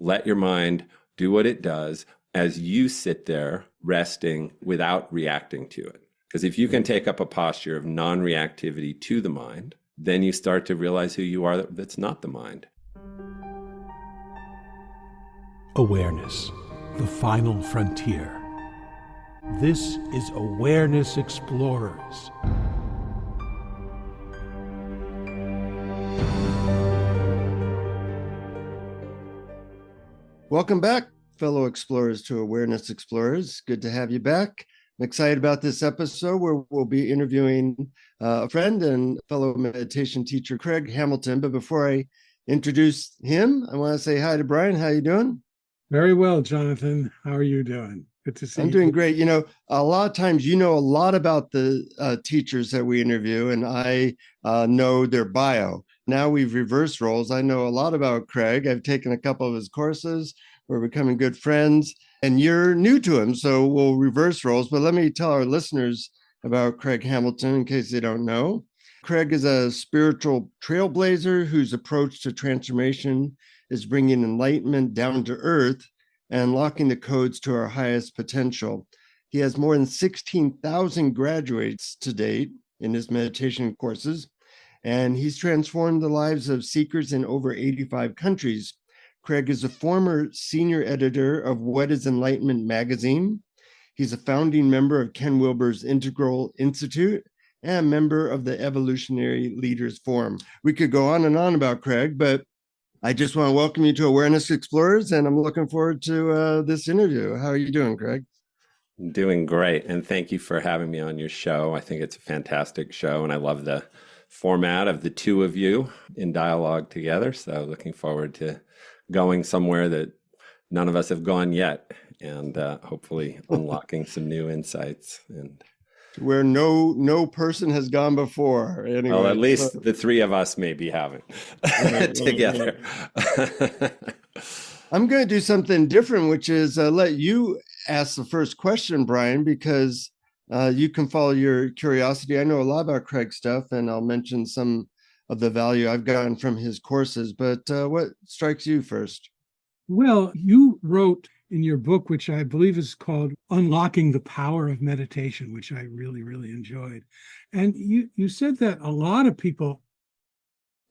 Let your mind do what it does as you sit there resting without reacting to it. Because if you can take up a posture of non-reactivity to the mind, then you start to realize who you are that's not the mind. Awareness, the final frontier. This is Awareness Explorers. Welcome back, fellow explorers, to Awareness Explorers. Good to have you back. I'm excited about this episode where we'll be interviewing a friend and fellow meditation teacher, Craig Hamilton. But before I introduce him, I want to say hi to Brian. How you doing? Very well, Jonathan. How are you doing? Good to see you. I'm doing great. You know, a lot of times you know a lot about the teachers that we interview, and I know their bio. Now we've reversed roles. I know a lot about Craig. I've taken a couple of his courses. We're becoming good friends, and you're new to him, so we'll reverse roles. But let me tell our listeners about Craig Hamilton in case they don't know. Craig is a spiritual trailblazer whose approach to transformation is bringing enlightenment down to earth and unlocking the codes to our highest potential. He has more than 16,000 graduates to date in his meditation courses, and he's transformed the lives of seekers in over 85 countries. Craig is a former senior editor of What is Enlightenment magazine. He's a founding member of Ken Wilber's Integral Institute and a member of the Evolutionary Leaders Forum. We could go on and on about Craig, but I just want to welcome you to Awareness Explorers, and I'm looking forward to this interview. How are you doing, Craig? Doing great, and thank you for having me on your show. I think it's a fantastic show, and I love the format of the two of you in dialogue together. So looking forward to going somewhere that none of us have gone yet, and hopefully unlocking some new insights. And where no person has gone before. Anyway, well, at least the three of us maybe haven't together. I'm going to do something different, which is let you ask the first question, Brian, because you can follow your curiosity. I know a lot about Craig's stuff, and I'll mention some of the value I've gotten from his courses. But what strikes you first? Well, you wrote in your book, which I believe is called Unlocking the Power of Meditation, which I really, really enjoyed. And you said that a lot of people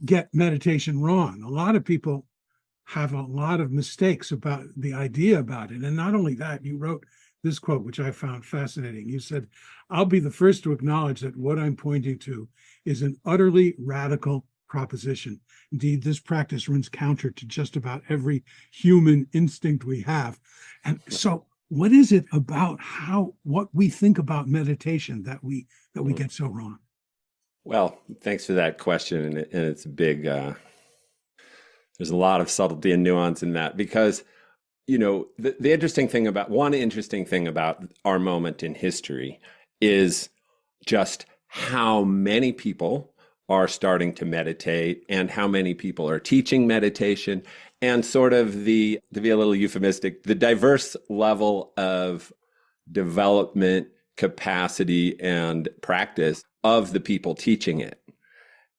get meditation wrong. A lot of people have a lot of mistakes about the idea about it. And not only that, you wrote this quote, which I found fascinating. You said, "I'll be the first to acknowledge that what I'm pointing to is an utterly radical proposition. Indeed, this practice runs counter to just about every human instinct we have." And so what is it about what we think about meditation that we get so wrong? Well, thanks for that question. And it's a big, there's a lot of subtlety and nuance in that, because the interesting thing about our moment in history is just how many people are starting to meditate and how many people are teaching meditation, and sort of to be a little euphemistic, the diverse level of development, capacity, and practice of the people teaching it,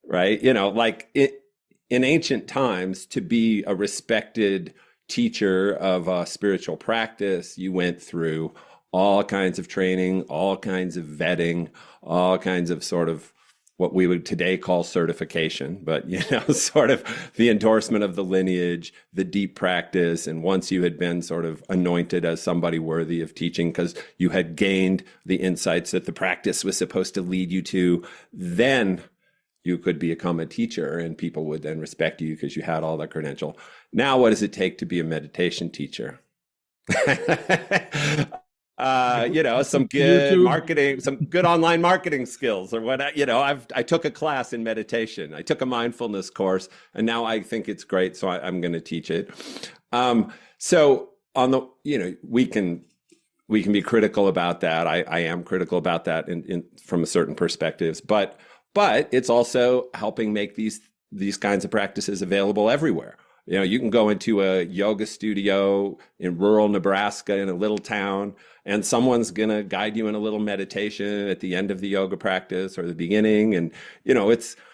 right? In ancient times, to be a respected teacher of a spiritual practice, you went through all kinds of training, all kinds of vetting, all kinds of sort of what we would today call certification, but sort of the endorsement of the lineage, the deep practice. And once you had been sort of anointed as somebody worthy of teaching because you had gained the insights that the practice was supposed to lead you to, then you could become a teacher and people would then respect you because you had all that credential. Now, what does it take to be a meditation teacher? Some good marketing, some good online marketing skills, or what, I took a class in meditation. I took a mindfulness course, and now I think it's great. So I'm going to teach it. So on the, we can be critical about that. I am critical about that from a certain perspectives, but it's also helping make these kinds of practices available everywhere. You can go into a yoga studio in rural Nebraska in a little town, and someone's going to guide you in a little meditation at the end of the yoga practice or the beginning. And,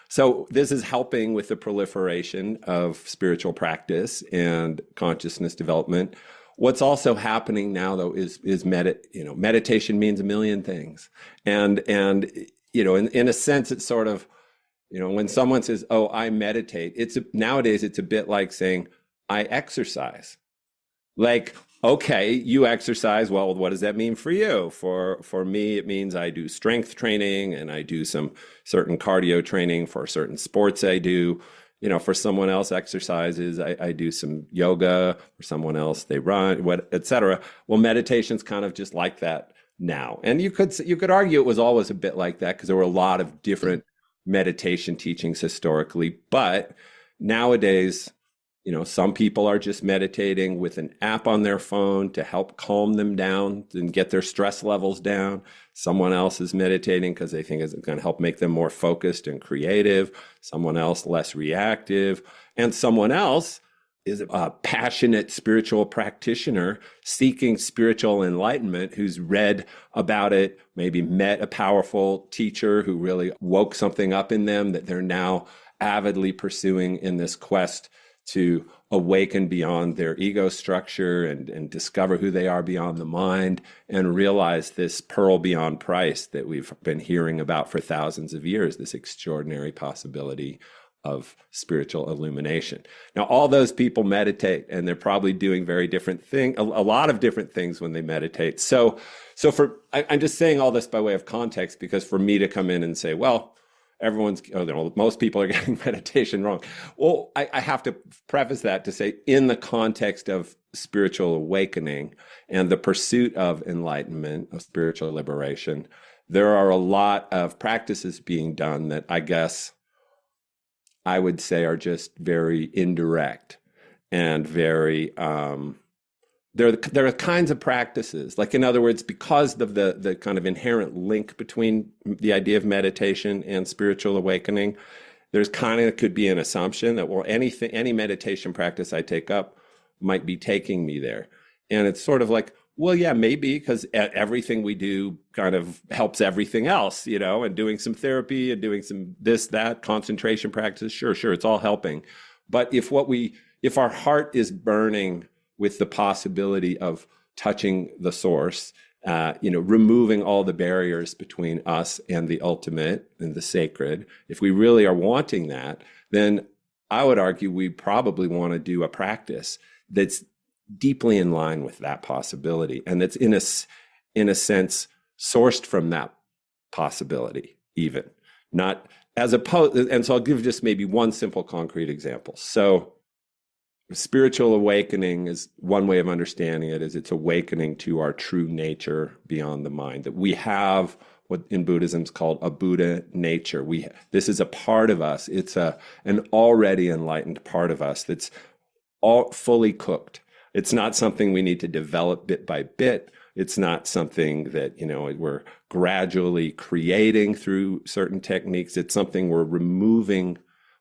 So this is helping with the proliferation of spiritual practice and consciousness development. What's also happening now, though, is meditation means a million things, and in a sense, it's sort of, when someone says, "Oh, I meditate," nowadays it's a bit like saying, "I exercise." Like, okay, you exercise. Well, what does that mean for you? For me, it means I do strength training and I do some certain cardio training for certain sports I do. For someone else, exercises, I do some yoga. For someone else, they run, etc. Well, meditation's kind of just like that now. And you could argue it was always a bit like that because there were a lot of different meditation teachings historically. But nowadays, some people are just meditating with an app on their phone to help calm them down and get their stress levels down. Someone else is meditating because they think it's going to help make them more focused and creative. Someone else less reactive. And someone else is a passionate spiritual practitioner seeking spiritual enlightenment who's read about it, maybe met a powerful teacher who really woke something up in them that they're now avidly pursuing in this quest to awaken beyond their ego structure and discover who they are beyond the mind and realize this pearl beyond price that we've been hearing about for thousands of years, this extraordinary possibility of spiritual illumination. Now, all those people meditate, and they're probably doing very different things, a lot of different things when they meditate. So I'm just saying all this by way of context, because for me to come in and say, well, most people are getting meditation wrong. Well, I have to preface that to say, in the context of spiritual awakening and the pursuit of enlightenment, of spiritual liberation, there are a lot of practices being done that I guess I would say are just very indirect and very, there are kinds of practices, like, in other words, because of the kind of inherent link between the idea of meditation and spiritual awakening, there's could be an assumption that, well, any meditation practice I take up might be taking me there. And it's sort of like, well, yeah, maybe, because everything we do kind of helps everything else, and doing some therapy and doing some this, that, concentration practices, sure, it's all helping. But if our heart is burning with the possibility of touching the source, removing all the barriers between us and the ultimate and the sacred, if we really are wanting that, then I would argue we probably want to do a practice that's deeply in line with that possibility, and that's in a sense sourced from that possibility, even not as opposed. And so I'll give just maybe one simple concrete example. So spiritual awakening is one way of understanding it, is it's awakening to our true nature beyond the mind, that we have what in Buddhism is called a Buddha nature. This is a part of us. It's an already enlightened part of us that's all fully cooked. It's not something we need to develop bit by bit. It's not something that, we're gradually creating through certain techniques. It's something we're removing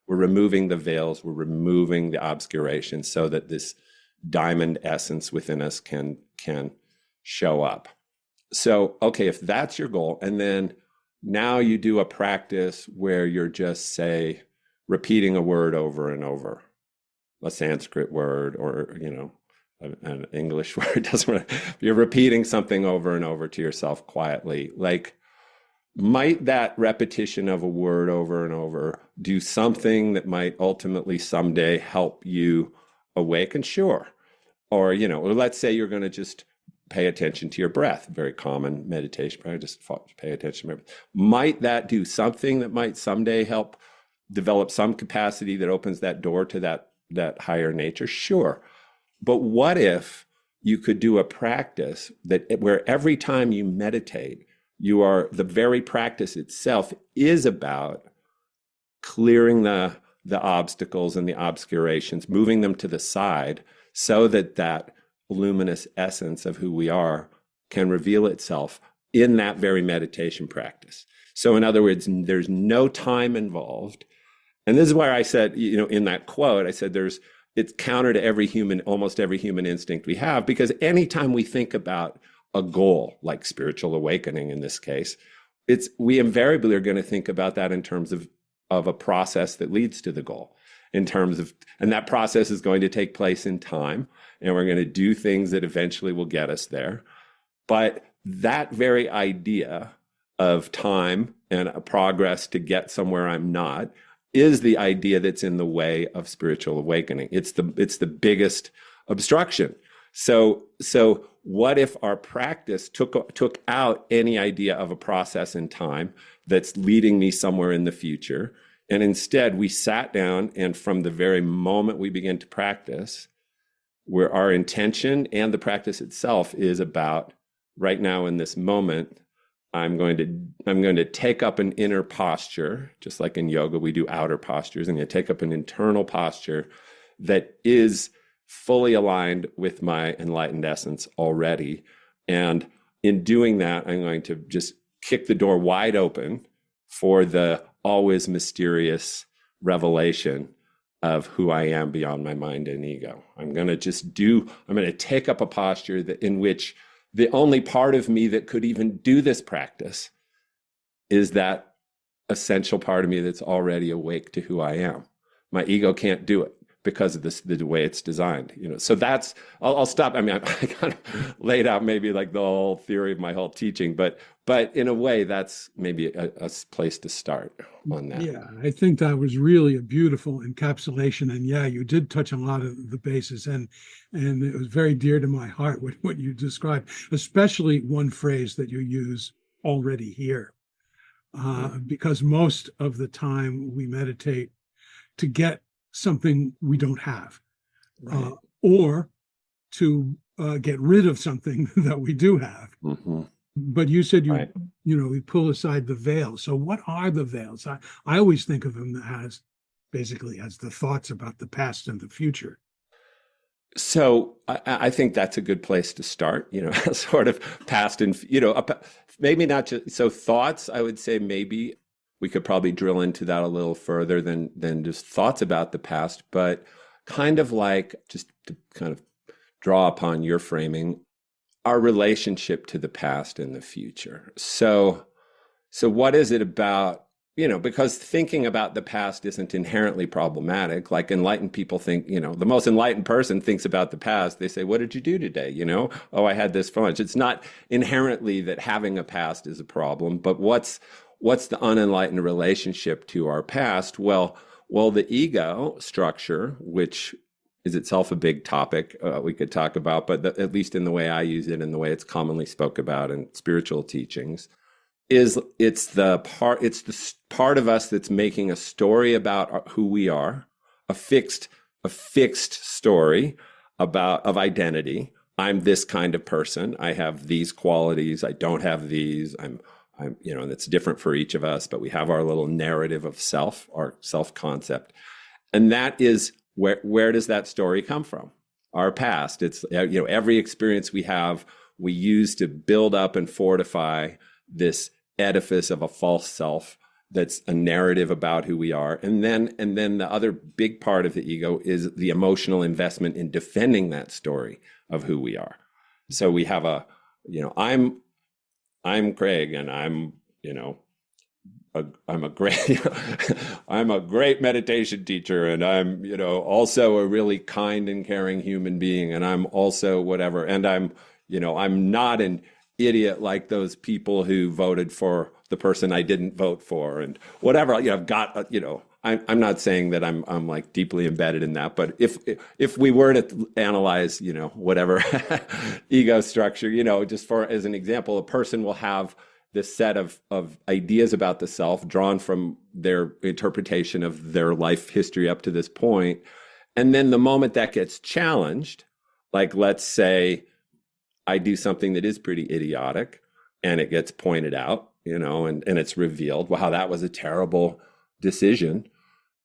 the veils, we're removing the obscuration so that this diamond essence within us can show up. So, okay, if that's your goal, and then now you do a practice where you're just, say, repeating a word over and over, a Sanskrit word or, an English word, doesn't matter. You're repeating something over and over to yourself quietly, like, might that repetition of a word over and over do something that might ultimately someday help you awaken? Sure. Or, let's say you're going to just pay attention to your breath, very common meditation practice, just pay attention to your breath. Might that do something that might someday help develop some capacity that opens that door to that higher nature? Sure. But what if you could do a practice where every time you meditate, the very practice itself is about clearing the obstacles and the obscurations, moving them to the side so that luminous essence of who we are can reveal itself in that very meditation practice. So in other words, there's no time involved. And this is why I said, in that quote, I said it's counter to almost every human instinct we have, because anytime we think about a goal like spiritual awakening in this case, we invariably are going to think about that in terms of of a process that leads to the goal in terms of, and that process is going to take place in time, and we're going to do things that eventually will get us there. But that very idea of time and a progress to get somewhere I'm not is the idea that's in the way of spiritual awakening. It's the biggest obstruction. So what if our practice took out any idea of a process in time that's leading me somewhere in the future, and instead we sat down, and from the very moment we begin to practice, where our intention and the practice itself is about, right now in this moment, I'm going to take up an inner posture, just like in yoga we do outer postures. I'm going to take up an internal posture that is fully aligned with my enlightened essence already. And in doing that, I'm going to just kick the door wide open for the always mysterious revelation of who I am beyond my mind and ego. I'm going to take up a posture in which the only part of me that could even do this practice is that essential part of me that's already awake to who I am. My ego can't do it because of the way it's designed, So I'll stop. I mean, I kind of laid out maybe like the whole theory of my whole teaching, but in a way, that's maybe a place to start on that. Yeah, I think that was really a beautiful encapsulation. And yeah, you did touch on a lot of the bases, and it was very dear to my heart what you described, especially one phrase that you use, already here. Because most of the time we meditate to get something we don't have, right, or to get rid of something that we do have. Mm-hmm. But you said we pull aside the veil. So what are the veils? I always think of them as basically as the thoughts about the past and the future. So I think that's a good place to start, sort of past and, maybe not just, so thoughts, I would say maybe we could probably drill into that a little further than just thoughts about the past, but kind of like, just to kind of draw upon your framing, our relationship to the past and the future. So what is it about, because thinking about the past isn't inherently problematic. Like enlightened people think, the most enlightened person thinks about the past. They say, what did you do today? Oh, I had this for lunch. It's not inherently that having a past is a problem, but what's the unenlightened relationship to our past? Well, the ego structure, which is itself a big topic we could talk about, but at least in the way I use it and the way it's commonly spoke about in spiritual teachings, it's the part of us that's making a story about who we are, a fixed story of identity. I'm this kind of person. I have these qualities. I don't have these. I'm and it's different for each of us, but we have our little narrative of self, our self-concept. And that is where does that story come from? Our past. It's, every experience we have, we use to build up and fortify this edifice of a false self that's a narrative about who we are. And then the other big part of the ego is the emotional investment in defending that story of who we are. So we have I'm Craig, and I'm a great meditation teacher, and I'm, also a really kind and caring human being, and I'm also whatever, and I'm not an idiot like those people who voted for the person I didn't vote for, and whatever. I've got, I'm not saying that I'm like deeply embedded in that, but if we were to analyze, whatever ego structure, just as an example, a person will have this set of ideas about the self drawn from their interpretation of their life history up to this point. And then the moment that gets challenged, like let's say I do something that is pretty idiotic and it gets pointed out, and it's revealed, wow, that was a terrible decision.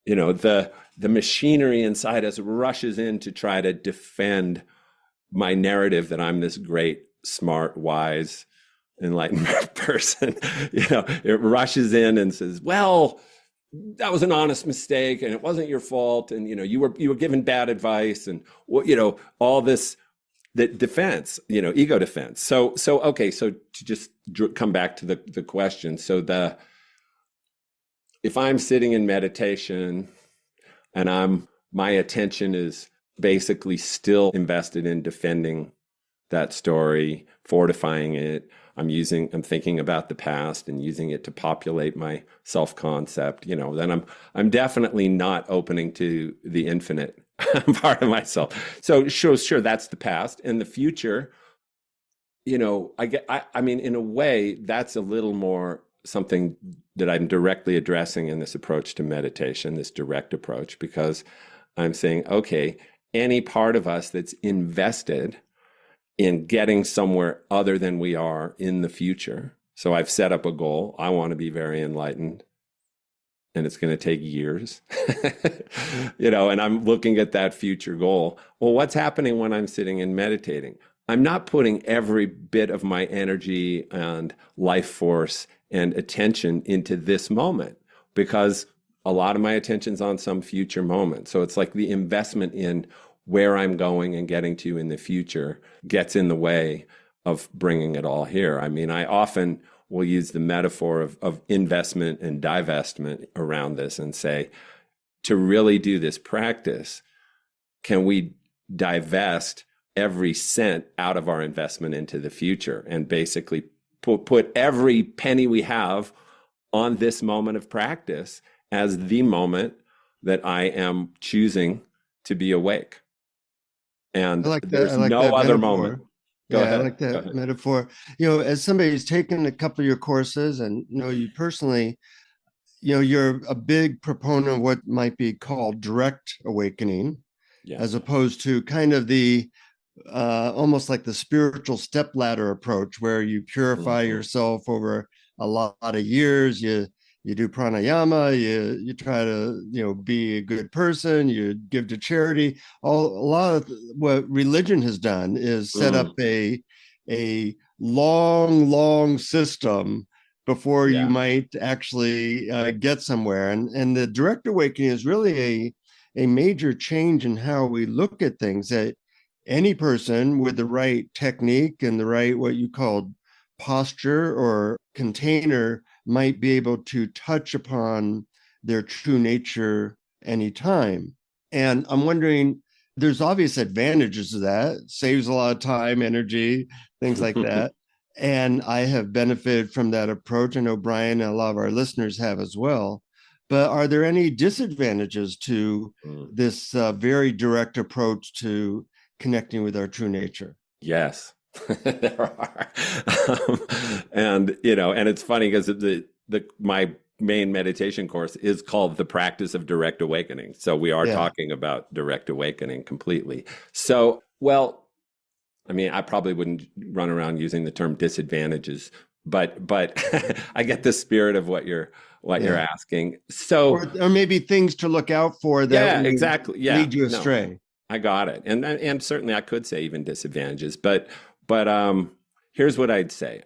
The machinery inside us rushes in to try to defend my narrative that I'm this great, smart, wise, enlightened person. It rushes in and says, well, that was an honest mistake and it wasn't your fault. And, you were given bad advice and, all this, the defense, ego defense. So okay. So to just come back to the question. So if I'm sitting in meditation and my attention is basically still invested in defending that story, fortifying it. I'm thinking about the past and using it to populate my self-concept, then I'm definitely not opening to the infinite part of myself. So sure, that's the past. And the future, I mean, in a way, that's a little more something that I'm directly addressing in this approach to meditation, this direct approach, because I'm saying, okay, any part of us that's invested in getting somewhere other than we are in the future. So I've set up a goal. I want to be very enlightened, and it's going to take years, and I'm looking at that future goal. Well, what's happening when I'm sitting and meditating? I'm not putting every bit of my energy and life force and attention into this moment, because a lot of my attention's on some future moment. So it's like the investment in where I'm going and getting to in the future gets in the way of bringing it all here. I mean, I often will use the metaphor of investment and divestment around this and say, to really do this practice, can we divest every cent out of our investment into the future and basically put every penny we have on this moment of practice as the moment that I am choosing to be awake. And there's no other moment. Go ahead. I like that metaphor. As somebody who's taken a couple of your courses and know you personally, you're a big proponent of what might be called direct awakening, as opposed to kind of the almost like the spiritual stepladder approach, where you purify yourself over a lot of years. You do pranayama, you try to, be a good person, you give to charity. A lot of what religion has done is set up a long system before you might actually get somewhere. And the direct awakening is really a major change in how we look at things, that any person with the right technique and the right, what you call posture or container, might be able to touch upon their true nature anytime. And I'm wondering, there's obvious advantages to that. It saves a lot of time, energy, things like that. And I have benefited from that approach. I know Brian and a lot of our listeners have as well. But are there any disadvantages to this very direct approach to connecting with our true nature? Yes. There are. And it's funny because my main meditation course is called The Practice of Direct Awakening. So we are talking about direct awakening completely. So, well, I mean, I probably wouldn't run around using the term disadvantages, but I get the spirit of what you're asking. So, or maybe things to look out for that exactly. lead you astray. No, I got it. And certainly I could say even disadvantages, but here's what I'd say.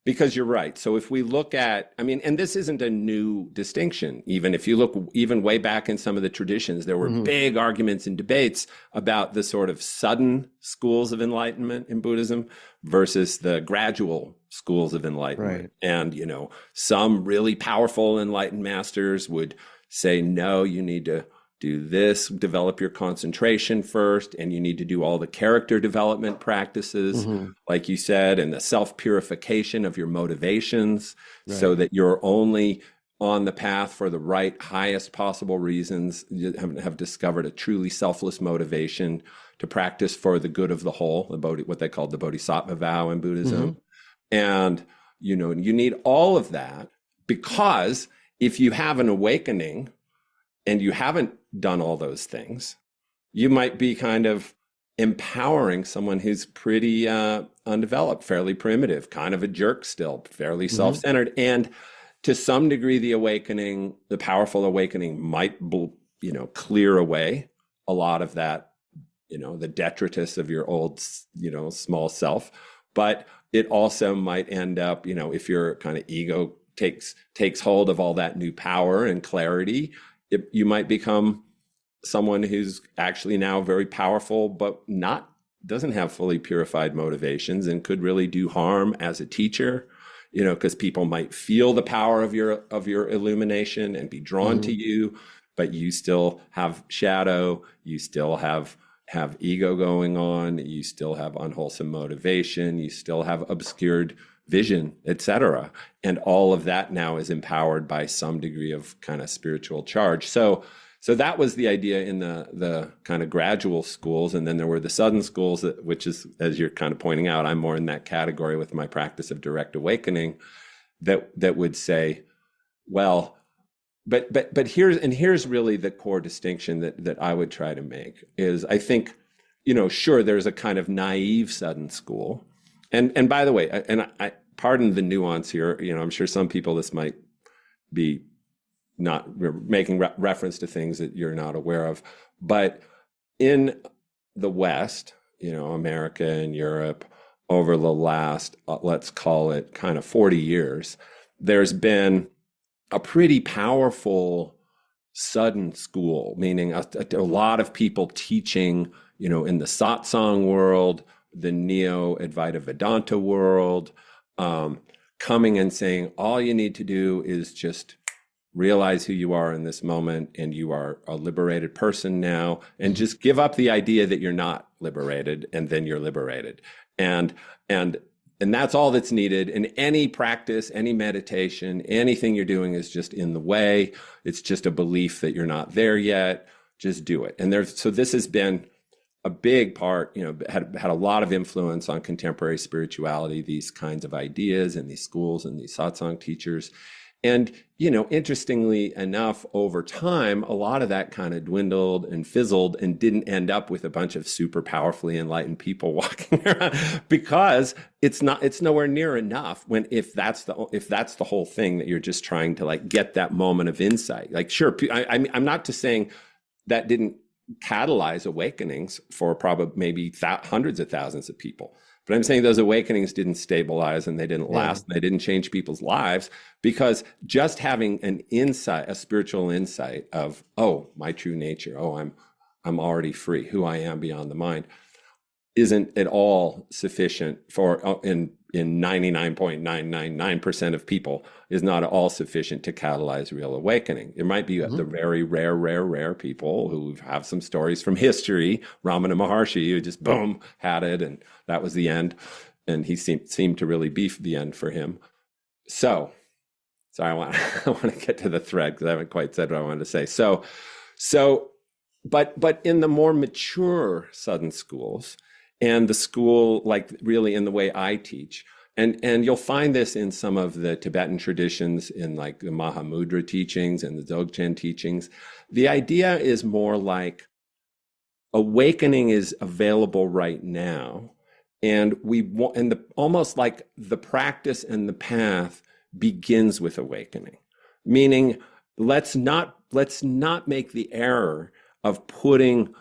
Because you're right. So if we look at, and this isn't a new distinction. Even if you look even way back in some of the traditions, there were big arguments and debates about the sort of sudden schools of enlightenment in Buddhism versus the gradual schools of enlightenment. Right. And, some really powerful enlightened masters would say, no, you need to do this, develop your concentration first, and you need to do all the character development practices, like you said, and the self-purification of your motivations, so that you're only on the path for the right, highest possible reasons. You have discovered a truly selfless motivation to practice for the good of the whole, what they call the bodhisattva vow in Buddhism. And, you need all of that, because if you have an awakening and you haven't done all those things, you might be kind of empowering someone who's pretty undeveloped, fairly primitive, kind of a jerk still, fairly self-centered. And to some degree, the powerful awakening might, clear away a lot of that, the detritus of your old, small self. But it also might end up, if your kind of ego takes hold of all that new power and clarity, you might become someone who's actually now very powerful, but doesn't have fully purified motivations and could really do harm as a teacher because people might feel the power of your illumination and be drawn to you, but you still have shadow, you still have ego going on, you still have unwholesome motivation, you still have obscured vision, etc. And all of that now is empowered by some degree of kind of spiritual charge. So that was the idea in the kind of gradual schools. And then there were the sudden schools, which is, as you're kind of pointing out, I'm more in that category with my practice of direct awakening, that would say, well, but here's really the core distinction that I would try to make is, I think, sure, there's a kind of naive sudden school. And by the way, I pardon the nuance here, I'm sure some people, this might be not making reference to things that you're not aware of, but in the West, America and Europe, over the last, let's call it kind of 40 years, there's been a pretty powerful sudden school, meaning a lot of people teaching, in the satsang world, the Neo-Advaita Vedanta world, coming and saying, all you need to do is just realize who you are in this moment, and you are a liberated person now, and just give up the idea that you're not liberated, and then you're liberated. And that's all that's needed. And any practice, any meditation, anything you're doing is just in the way. It's just a belief that you're not there yet. Just do it. And so this has been a big part, had a lot of influence on contemporary spirituality, these kinds of ideas and these schools and these satsang teachers. And, interestingly enough, over time, a lot of that kind of dwindled and fizzled and didn't end up with a bunch of super powerfully enlightened people walking around, because it's nowhere near enough if that's the whole thing, that you're just trying to like get that moment of insight. Like, sure, I'm not just saying that didn't catalyze awakenings for probably maybe hundreds of thousands of people. But I'm saying those awakenings didn't stabilize, and they didn't last, and they didn't change people's lives, because just having an insight, a spiritual insight of, oh, my true nature, oh, I'm already free, who I am beyond the mind, isn't at all sufficient for, in 99.999% of people, is not at all sufficient to catalyze real awakening. There might be the very rare people who have some stories from history. Ramana Maharshi, who just boom, had it, and that was the end. And he seemed to really be the end for him. So I want to get to the thread, because I haven't quite said what I wanted to say. But in the more mature sudden schools, and the school, like really in the way I teach, and you'll find this in some of the Tibetan traditions, in like the Mahamudra teachings and the Dzogchen teachings, the idea is more like awakening is available right now, and almost like the practice and the path begins with awakening, meaning let's not make the error of putting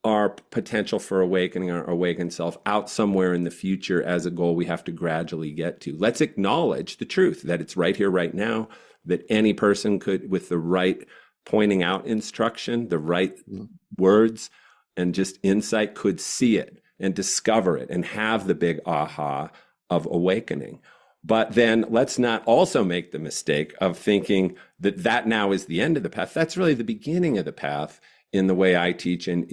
our potential for awakening, our awakened self, out somewhere in the future as a goal we have to gradually get to. Let's acknowledge the truth that it's right here, right now, that any person could, with the right pointing out instruction, the right words, and just insight, could see it and discover it and have the big aha of awakening. But then let's not also make the mistake of thinking that now is the end of the path. That's really the beginning of the path, in the way I teach in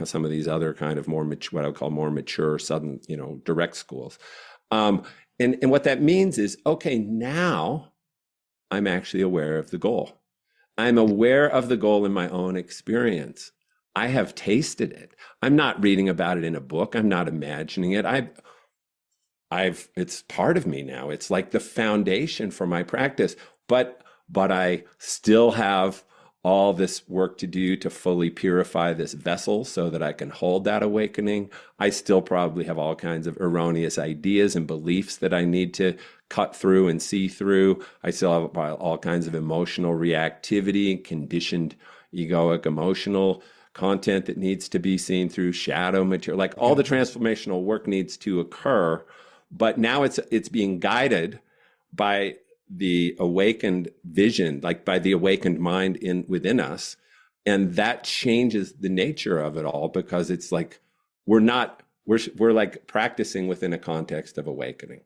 some of these other kind of more mature, what I would call more mature, sudden, direct schools. And what that means is, okay, now I'm actually aware of the goal. I'm aware of the goal in my own experience. I have tasted it. I'm not reading about it in a book. I'm not imagining it. It's part of me now. It's like the foundation for my practice, but I still have all this work to do to fully purify this vessel so that I can hold that awakening. I still probably have all kinds of erroneous ideas and beliefs that I need to cut through and see through. I still have all kinds of emotional reactivity, conditioned egoic emotional content that needs to be seen through, shadow material, like all the transformational work needs to occur. But now it's being guided by the awakened vision, like by the awakened mind within us. And that changes the nature of it all, because it's like we're like practicing within a context of awakening.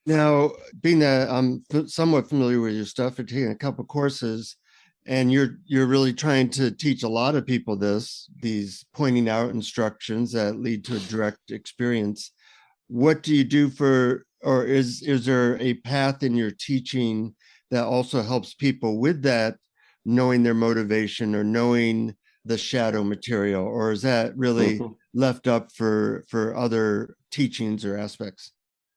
Now, being that I'm somewhat familiar with your stuff, and taking a couple courses, and you're really trying to teach a lot of people these pointing out instructions that lead to a direct experience. What do you do for, or is there a path in your teaching that also helps people with that, knowing their motivation or knowing the shadow material, or is that really left up for other teachings or aspects?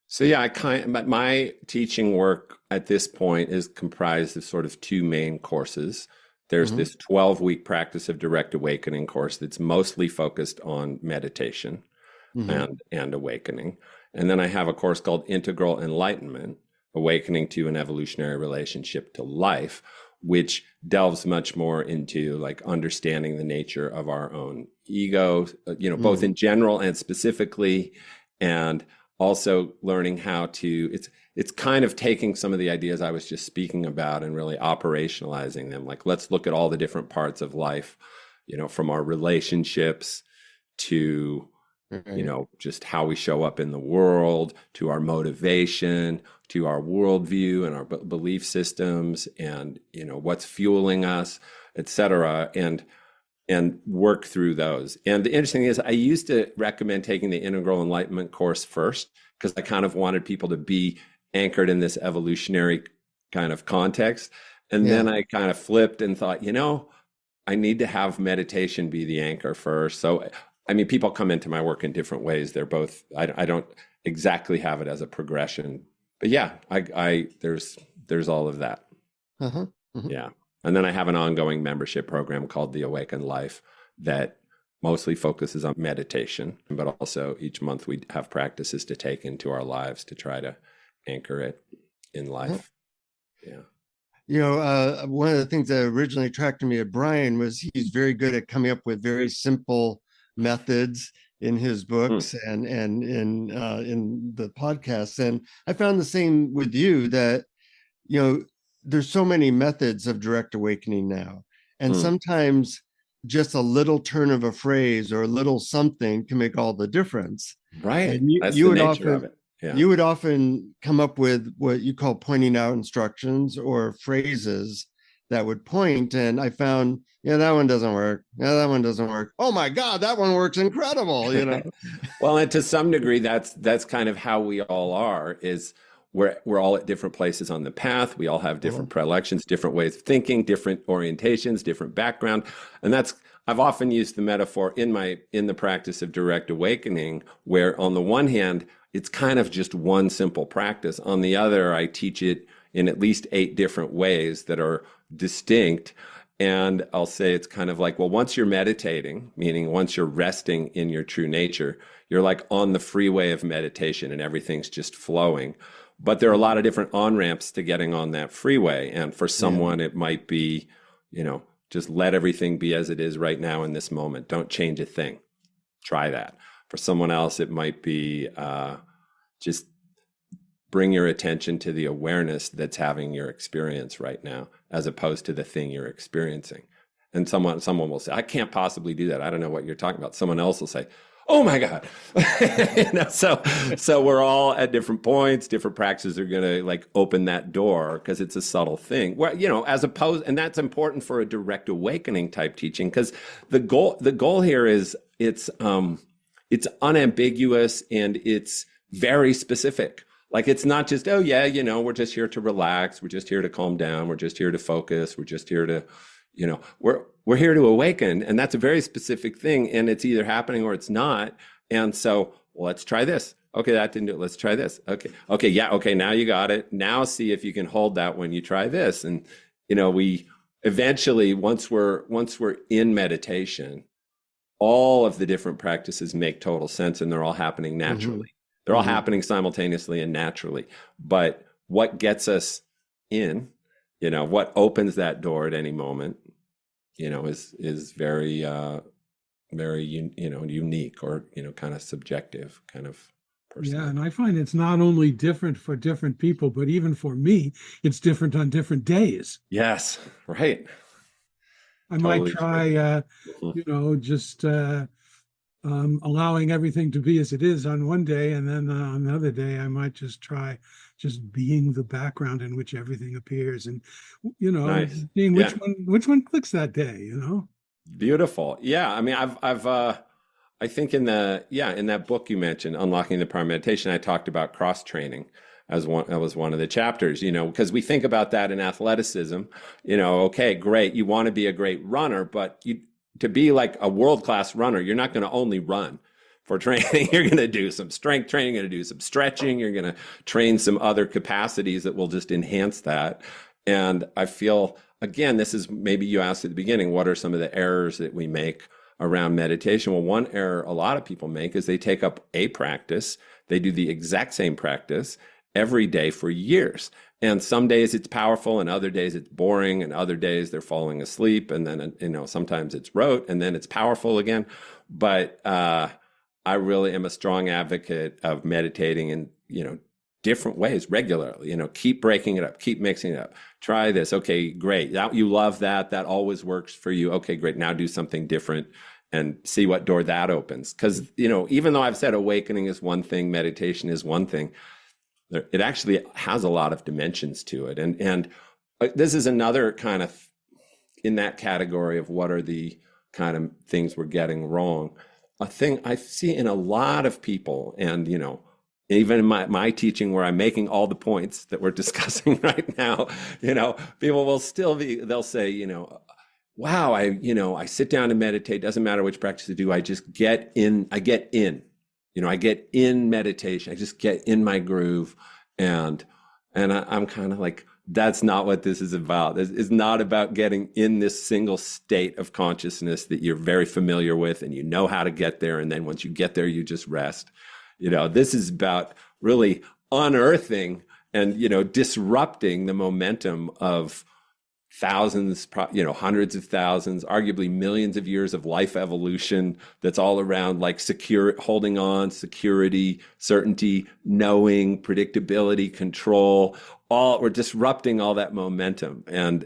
So yeah, but my teaching work at this point is comprised of sort of two main courses. There's Mm-hmm. this 12-week practice of direct awakening course that's mostly focused on meditation Mm-hmm. and awakening. And then I have a course called Integral Enlightenment, Awakening to an Evolutionary Relationship to Life, which delves much more into like understanding the nature of our own ego, both Mm-hmm. in general and specifically, and also learning how to, it's kind of taking some of the ideas I was just speaking about and really operationalizing them. Like, let's look at all the different parts of life, from our relationships to Right. just how we show up in the world, to our motivation, to our worldview and our belief systems, and what's fueling us, et cetera, and work through those. And the interesting thing is, I used to recommend taking the Integral Enlightenment course first because I kind of wanted people to be anchored in this evolutionary kind of context. And Yeah. then I kind of flipped and thought, I need to have meditation be the anchor first. So, I mean, people come into my work in different ways. They're both, I don't exactly have it as a progression, but yeah, there's all of that. Uh-huh. Uh-huh. Yeah. And then I have an ongoing membership program called The Awakened Life that mostly focuses on meditation, but also each month we have practices to take into our lives to try to anchor it in Uh-huh. life. Yeah. One of the things that originally attracted me to Brian was he's very good at coming up with very simple methods in his Hmm. books and in the podcasts. And I found the same with you that you know there's so many methods of direct awakening now, and Hmm. sometimes just a little turn of a phrase or a little something can make all the difference. Right. And That's you the would nature of often it. Yeah. you would often come up with what you call pointing out instructions or phrases that would point. And I found, yeah, that one doesn't work. Yeah, that one doesn't work. Oh my God, that one works incredible. Well, and to some degree, that's kind of how we all are. Is we're all at different places on the path. We all have Uh-huh. different predilections, different ways of thinking, different orientations, different background, and that's. I've often used the metaphor in the practice of direct awakening, where on the one hand, it's kind of just one simple practice. On the other, I teach it in at least 8 different ways that are distinct. And I'll say it's kind of like, well, once you're meditating, meaning once you're resting in your true nature, you're like on the freeway of meditation and everything's just flowing. But there are a lot of different on ramps to getting on that freeway. And for Yeah. someone, it might be, just let everything be as it is right now in this moment. Don't change a thing. Try that. For someone else, it might be just bring your attention to the awareness that's having your experience right now, as opposed to the thing you're experiencing. And someone will say, I can't possibly do that. I don't know what you're talking about. Someone else will say, oh my God. So we're all at different points. Different practices are going to like open that door because it's a subtle thing. Well, as opposed, and that's important for a direct awakening type teaching, because the goal here is it's unambiguous and it's very specific. Like, it's not just, oh yeah, we're just here to relax. We're just here to calm down. We're just here to focus. We're just here to, we're here to awaken. And that's a very specific thing. And it's either happening or it's not. And so, well, let's try this. Okay, that didn't do it. Let's try this. Okay. Okay. Yeah. Okay. Now you got it. Now see if you can hold that when you try this. And, we eventually, once we're in meditation, all of the different practices make total sense and they're all happening Mm-hmm. naturally. They're all Mm-hmm. happening simultaneously and naturally. But what gets us in, what opens that door at any moment, is very, very, unique or, kind of subjective, kind of Yeah, personal. and I find it's not only different for different people, but even for me, it's different on different days. Yes, right. I might Totally true. try, Mhm. just allowing everything to be as it is on one day, and then on another day I might just try just being the background in which everything appears, and Nice. seeing Yeah. which one clicks that day. Beautiful. Yeah. I mean, I think in that book you mentioned, Unlocking the Power of Meditation, I talked about cross training as one, that was one of the chapters, because we think about that in athleticism, okay, great. You want to be a great runner, but to be like a world-class runner, you're not going to only run for training. You're going to do some strength training, you're going to do some stretching, you're going to train some other capacities that will just enhance that. And I feel, again, this is maybe you asked at the beginning, what are some of the errors that we make around meditation? Well, one error a lot of people make is they take up a practice, they do the exact same practice every day for years. And some days it's powerful, and other days it's boring, and other days they're falling asleep. And then, sometimes it's rote, and then it's powerful again. But I really am a strong advocate of meditating in, different ways regularly. Keep breaking it up, keep mixing it up. Try this. Okay, great. You love that. That always works for you. Okay, great. Now do something different and see what door that opens. Because, even though I've said awakening is one thing, meditation is one thing, it actually has a lot of dimensions to it. And this is another kind of in that category of what are the kind of things we're getting wrong. A thing I see in a lot of people, and, even in my teaching where I'm making all the points that we're discussing right now, people will still they'll say, wow, I sit down and meditate, doesn't matter which practice I do, I just get in, I get in meditation, I just get in my groove. And I'm kind of like, that's not what this is about. This is not about getting in this single state of consciousness that you're very familiar with and you know how to get there. And then once you get there, you just rest. This is about really unearthing and, disrupting the momentum of thousands, hundreds of thousands, arguably millions of years of life evolution that's all around like holding on, security, certainty, knowing, predictability, control. We're disrupting all that momentum, and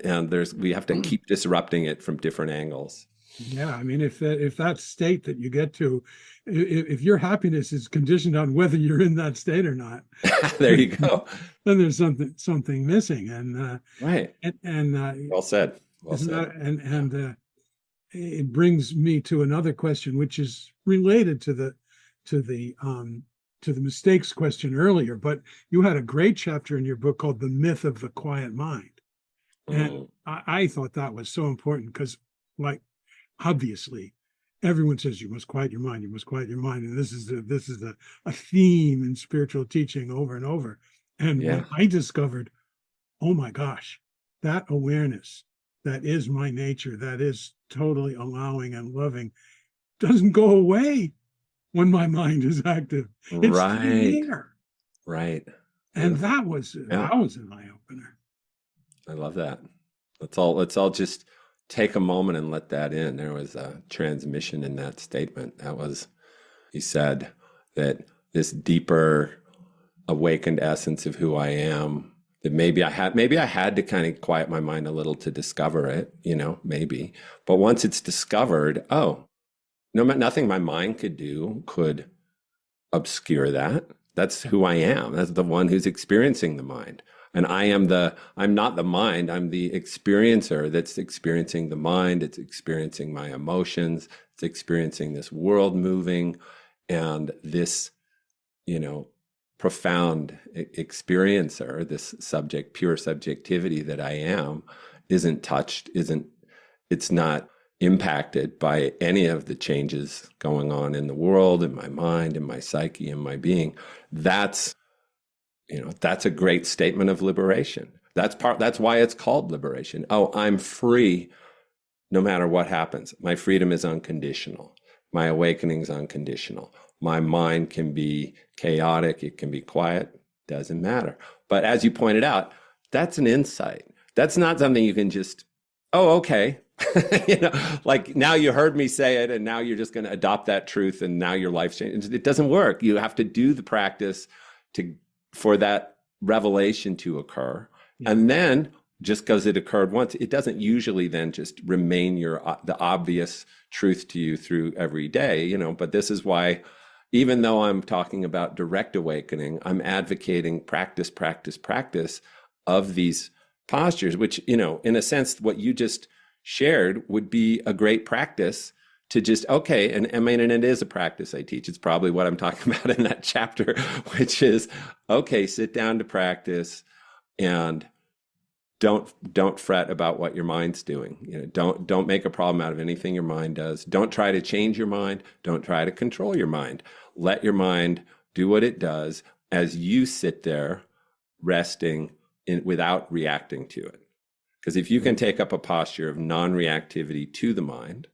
we have to keep disrupting it from different angles. Yeah, I mean, if that state that you get to, if your happiness is conditioned on whether you're in that state or not, there you go. Then there's something missing, and right. And well said. Well said. It brings me to another question, which is related to the mistakes question earlier. But you had a great chapter in your book called "The Myth of the Quiet Mind," and I thought that was so important because, like, obviously, everyone says you must quiet your mind, and this is a theme in spiritual teaching over and over. And when I discovered, oh my gosh, that awareness that is my nature, that is totally allowing and loving, doesn't go away when my mind is active. It's there. Right. And that was an eye opener. I love that. Let's all just take a moment and let that in. There was a transmission in that statement. He said that this deeper awakened essence of who I am, that maybe I had to kind of quiet my mind a little to discover it, maybe. But once it's discovered, nothing my mind could do could obscure that. That's who I am. That's the one who's experiencing the mind. And I'm not the mind, I'm the experiencer that's experiencing the mind. It's experiencing my emotions. It's experiencing this world moving, and this, profound experiencer, this pure subjectivity that I am, isn't touched, it's not impacted by any of the changes going on in the world, in my mind, in my psyche, in my being. That's a great statement of liberation. That's why it's called liberation. Oh, I'm free no matter what happens. My freedom is unconditional. My awakening is unconditional. My mind can be chaotic. It can be quiet. Doesn't matter. But as you pointed out, that's an insight. That's not something you can just, okay. Like now you heard me say it and now you're just going to adopt that truth and now your life's changed. It doesn't work. You have to do the practice for that revelation to occur. Yeah. And then just because it occurred once, it doesn't usually then just remain the obvious truth to you through every day, but this is why, even though I'm talking about direct awakening, I'm advocating practice, practice, practice of these postures, which, in a sense, what you just shared would be a great practice to just, okay, and I mean, and it is a practice I teach. It's probably what I'm talking about in that chapter, which is, okay, sit down to practice and don't fret about what your mind's doing. Don't make a problem out of anything your mind does. Don't try to change your mind. Don't try to control your mind. Let your mind do what it does as you sit there resting without reacting to it. Because if you can take up a posture of non-reactivity to the mind,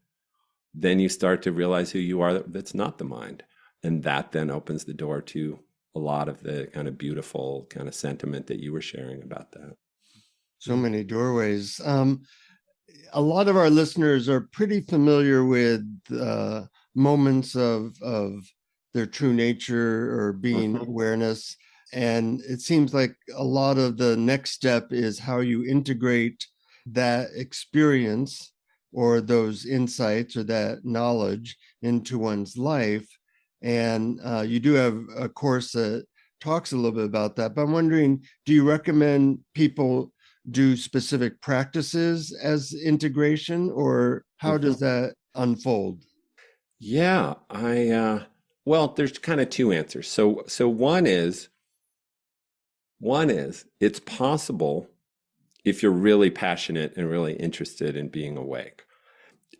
then you start to realize who you are that's not the mind. And that then opens the door to a lot of the kind of beautiful kind of sentiment that you were sharing about that. So many doorways. A lot of our listeners are pretty familiar with moments of their true nature or being awareness. And it seems like a lot of the next step is how you integrate that experience or those insights or that knowledge into one's life. And you do have a course that talks a little bit about that. But I'm wondering, do you recommend people do specific practices as integration, or how does that unfold? Yeah, well, there's kind of two answers. So one is it's possible, if you're really passionate and really interested in being awake,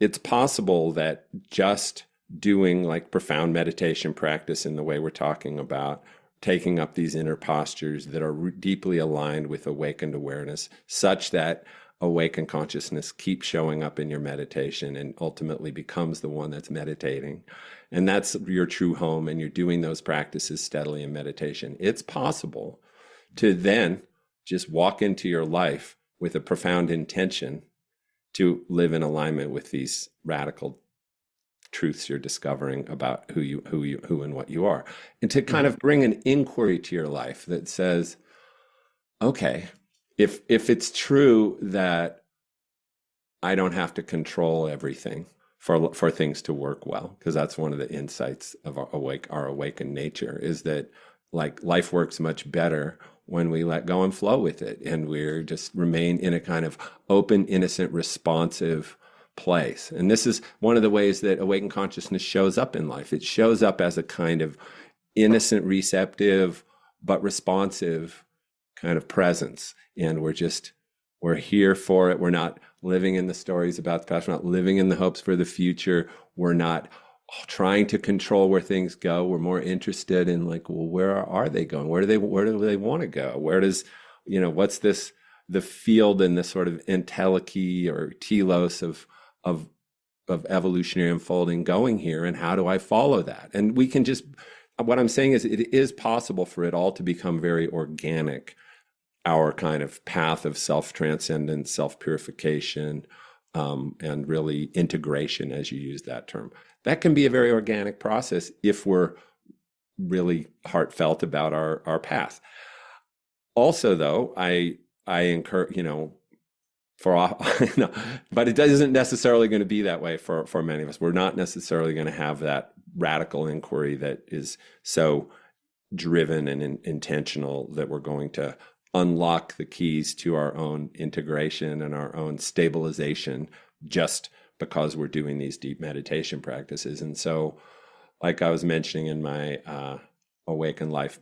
it's possible that just doing like profound meditation practice in the way we're talking about, taking up these inner postures that are deeply aligned with awakened awareness, such that awakened consciousness keeps showing up in your meditation and ultimately becomes the one that's meditating. And that's your true home, and you're doing those practices steadily in meditation. It's possible to then just walk into your life with a profound intention to live in alignment with these radical truths you're discovering about who and what you are, and to kind of bring an inquiry to your life that says, okay, if it's true that I don't have to control everything for things to work well, because that's one of the insights of our awakened nature, is that like life works much better when we let go and flow with it, and we're just remain in a kind of open, innocent, responsive place. And this is one of the ways that awakened consciousness shows up in life. It shows up as a kind of innocent, receptive, but responsive kind of presence. And we're here for it. We're not living in the stories about the past. We're not living in the hopes for the future. We're not trying to control where things go. We're more interested in like, well, where are they going? Where do they want to go? Where does, what's the field and the sort of entelechy or telos of evolutionary unfolding going here, and how do I follow that? And we can just, what I'm saying is it is possible for it all to become very organic, our kind of path of self-transcendence, self-purification, and really integration, as you use that term. That can be a very organic process if we're really heartfelt about our path. Also, though, I encourage, but it isn't necessarily going to be that way for many of us. We're not necessarily going to have that radical inquiry that is so driven and intentional that we're going to unlock the keys to our own integration and our own stabilization just because we're doing these deep meditation practices. And so, like I was mentioning in my Awaken Life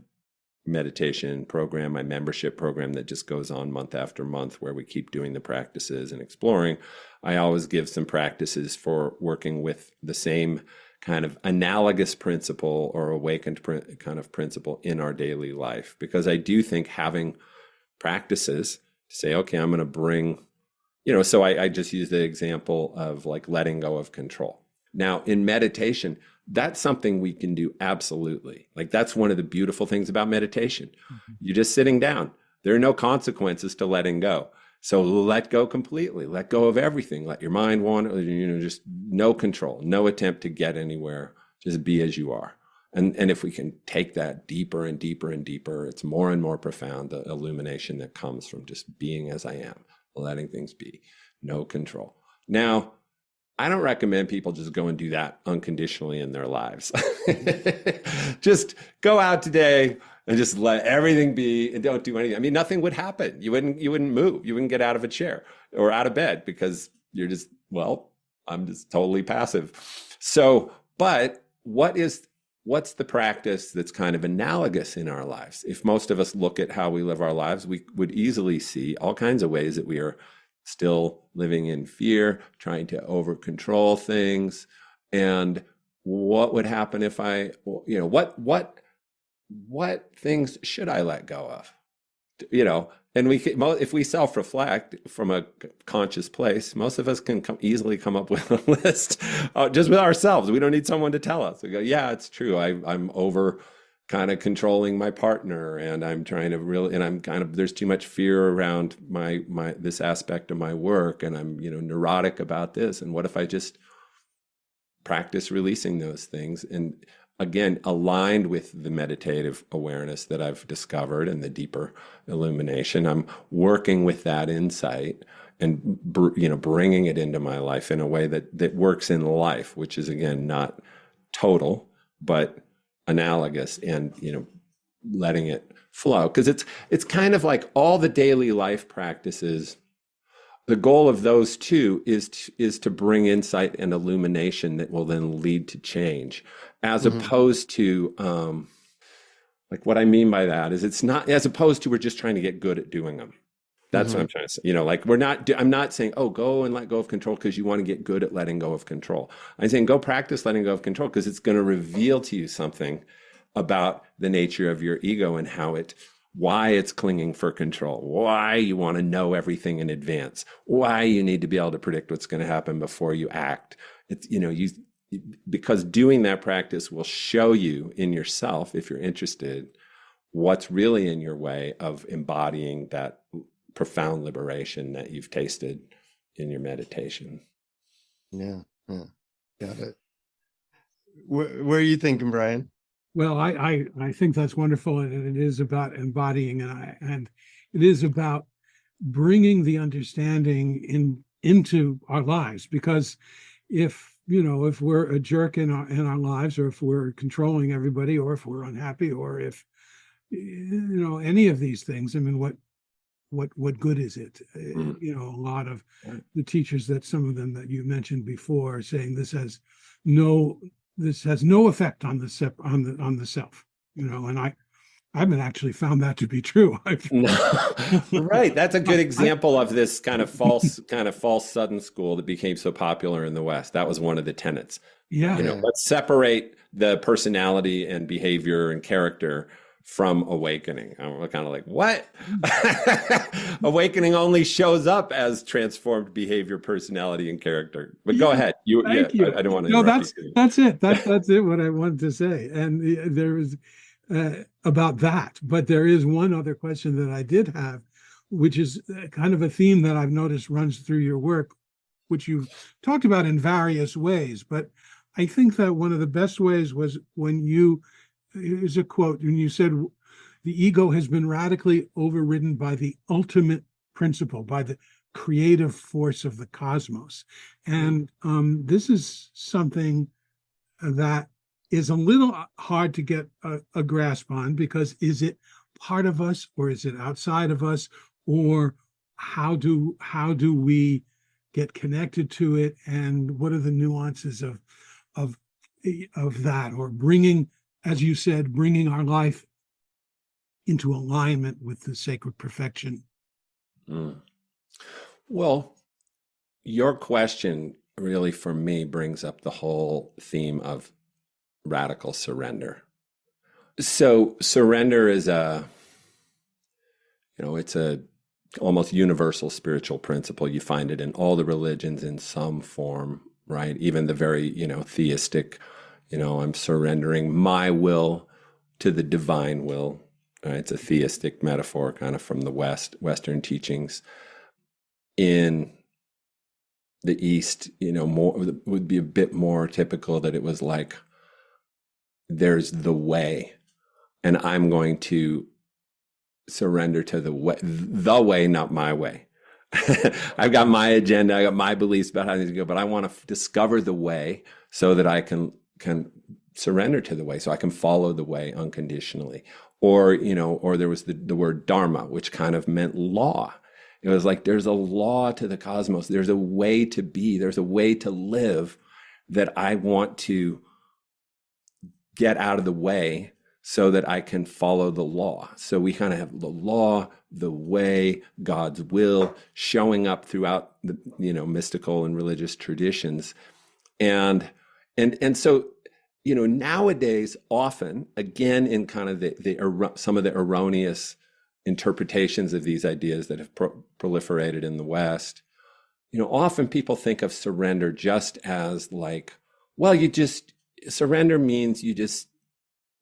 meditation program, my membership program that just goes on month after month, where we keep doing the practices and exploring, I always give some practices for working with the same kind of analogous principle or awakened kind of principle in our daily life. Because I do think having practices to say, okay, I'm going to bring, so I just use the example of like letting go of control. Now in meditation, that's something we can do absolutely. Like that's one of the beautiful things about meditation. Mm-hmm. You're just sitting down. There are no consequences to letting go. So let go completely, let go of everything. Let your mind wander, just no control, no attempt to get anywhere. Just be as you are. And if we can take that deeper and deeper and deeper, it's more and more profound, the illumination that comes from just being as I am, letting things be, no control. Now, I don't recommend people just go and do that unconditionally in their lives. Just go out today and just let everything be and don't do anything. I mean, nothing would happen. You wouldn't move. You wouldn't get out of a chair or out of bed because you're just, well, I'm just totally passive. So, but what's the practice that's kind of analogous in our lives? If most of us look at how we live our lives, we would easily see all kinds of ways that we are still living in fear, trying to over control things. And what would happen if what things should I let go of? And if we self-reflect from a conscious place, most of us can easily come up with a list just with ourselves. We don't need someone to tell us. We go, yeah, it's true. I'm over kind of controlling my partner, and I'm trying to and I'm kind of, there's too much fear around my this aspect of my work, and I'm neurotic about this. And what if I just practice releasing those things, and again, aligned with the meditative awareness that I've discovered and the deeper illumination, I'm working with that insight and bringing it into my life in a way that works in life, which is again not total but analogous, and letting it flow, because it's kind of like all the daily life practices. The goal of those two is to bring insight and illumination that will then lead to change, as opposed to like what I mean by that is it's not as opposed to we're just trying to get good at doing them. That's what I'm trying to say. Like I'm not saying, oh, go and let go of control because you want to get good at letting go of control. I'm saying go practice letting go of control because it's going to reveal to you something about the nature of your ego and why it's clinging for control, why you want to know everything in advance, why you need to be able to predict what's going to happen before you act. It's, because doing that practice will show you in yourself, if you're interested, what's really in your way of embodying that profound liberation that you've tasted in your meditation. Yeah. Got it. Where are you thinking, Brian? Well, I think that's wonderful, and it is about embodying, and it is about bringing the understanding into our lives. Because if we're a jerk in our lives, or if we're controlling everybody, or if we're unhappy, or if any of these things, I mean, what good is it? A lot of the teachers, that some of them that you mentioned before, are saying this has no effect on the self, and I haven't actually found that to be true. Right. That's a good example of this kind of false Southern school that became so popular in the West. That was one of the tenets. Yeah. Let's separate the personality and behavior and character from awakening. I'm kind of like, what? Awakening only shows up as transformed behavior, personality, and character. But go ahead. Thank you. I don't want to interrupt you. That's it. That's it, what I wanted to say. And there is about that. But there is one other question that I did have, which is kind of a theme that I've noticed runs through your work, which you've talked about in various ways. But I think that one of the best ways was when here's a quote, when you said, the ego has been radically overridden by the ultimate principle, by the creative force of the cosmos. And this is something that is a little hard to get a grasp on, because is it part of us, or is it outside of us, or how do we get connected to it, and what are the nuances of that, or bringing, as you said, bringing our life into alignment with the sacred perfection? Well, your question really, for me, brings up the whole theme of radical surrender. So surrender is it's a almost universal spiritual principle. You find it in all the religions in some form, right? Even the very, theistic, I'm surrendering my will to the divine will. Right? It's a theistic metaphor, kind of from the Western teachings. In the East, more would be a bit more typical that it was like there's the way, and I'm going to surrender to the way, not my way. I've got my agenda, I got my beliefs about how things go, but I want to discover the way so that I can surrender to the way, so I can follow the way unconditionally. Or, or there was the word dharma, which kind of meant law. It was like, there's a law to the cosmos. There's a way to be, there's a way to live that I want to get out of the way so that I can follow the law. So we kind of have the law, the way, God's will showing up throughout the, mystical and religious traditions. And so, nowadays, often, again, in kind of some of the erroneous interpretations of these ideas that have proliferated in the West, often people think of surrender just as like, well, surrender means you just